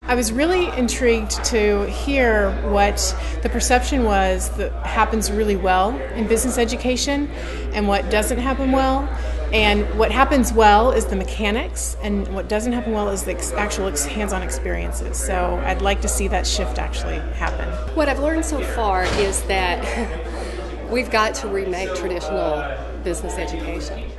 I was really intrigued to hear what the perception was that happens really well in business education and what doesn't happen well. And what happens well is the mechanics, and what doesn't happen well is the actual hands-on experiences. So I'd like to see that shift actually happen. What I've learned so far is that we've got to remake traditional business education.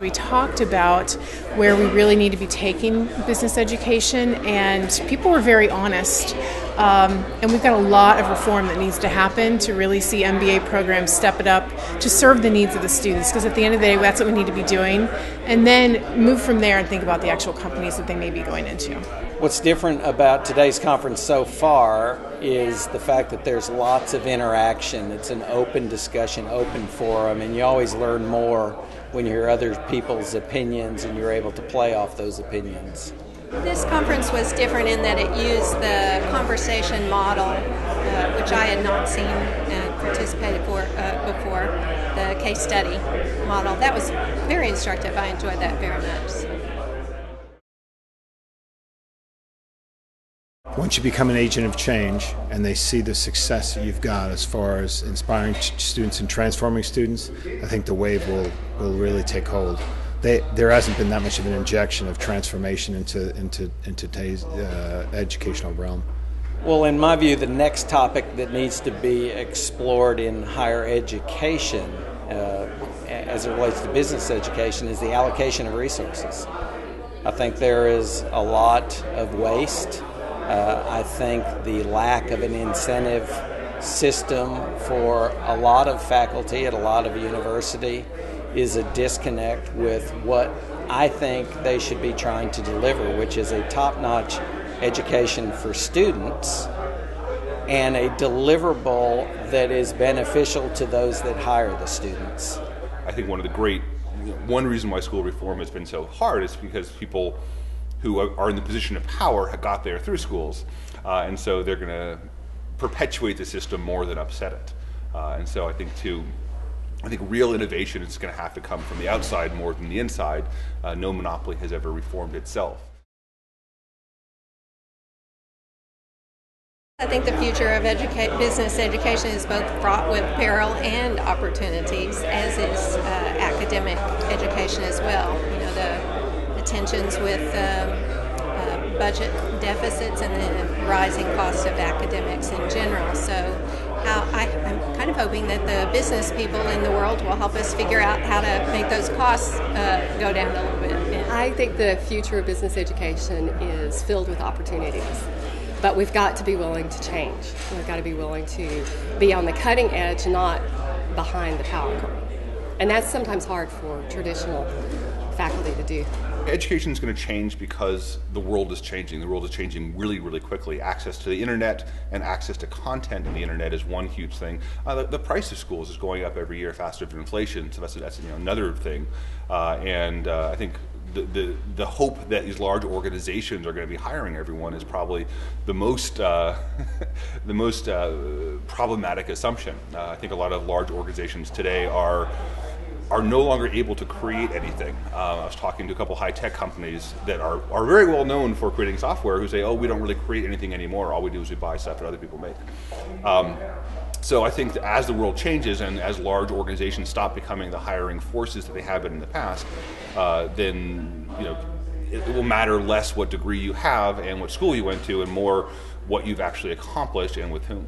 We talked about where we really need to be taking business education, and people were very honest. And we've got a lot of reform that needs to happen to really see MBA programs step it up to serve the needs of the students, because at the end of the day, that's what we need to be doing. And then move from there and think about the actual companies that they may be going into. What's different about today's conference so far is the fact that there's lots of interaction. It's an open discussion, open forum, and you always learn more when you hear other people's opinions and you're able to play off those opinions. This conference was different in that it used the conversation model, which I had not seen and participated for before, the case study model. That was very instructive. I enjoyed that very much. Once you become an agent of change and they see the success that you've got as far as inspiring students and transforming students, I think the wave will really take hold. There hasn't been that much of an injection of transformation into today's educational realm. Well, in my view, the next topic that needs to be explored in higher education as it relates to business education is the allocation of resources. I think there is a lot of waste. I think the lack of an incentive system for a lot of faculty at a lot of university is a disconnect with what I think they should be trying to deliver, which is a top-notch education for students and a deliverable that is beneficial to those that hire the students. I think one reason why school reform has been so hard is because people who are in the position of power have got there through schools, and so they're going to perpetuate the system more than upset it. And so I think real innovation is going to have to come from the outside more than the inside. No monopoly has ever reformed itself. I think the future of business education is both fraught with peril and opportunities, as is academic education as well. You know, the tensions with budget deficits and the rising cost of academics in general. So I'm kind of hoping that the business people in the world will help us figure out how to make those costs go down a little bit. Yeah. I think the future of business education is filled with opportunities, but we've got to be willing to change. We've got to be willing to be on the cutting edge, not behind the power curve. And that's sometimes hard for traditional faculty to do. Education is going to change because the world is changing. The world is changing really, really quickly. Access to the internet and access to content in the internet is one huge thing. The price of schools is going up every year faster than inflation, so that's another thing. I think the hope that these large organizations are going to be hiring everyone is probably the most problematic assumption. I think a lot of large organizations today are no longer able to create anything. I was talking to a couple high-tech companies that are very well known for creating software who say, oh, we don't really create anything anymore. All we do is we buy stuff that other people make. So I think that as the world changes and as large organizations stop becoming the hiring forces that they have been in the past, then it will matter less what degree you have and what school you went to, and more what you've actually accomplished and with whom.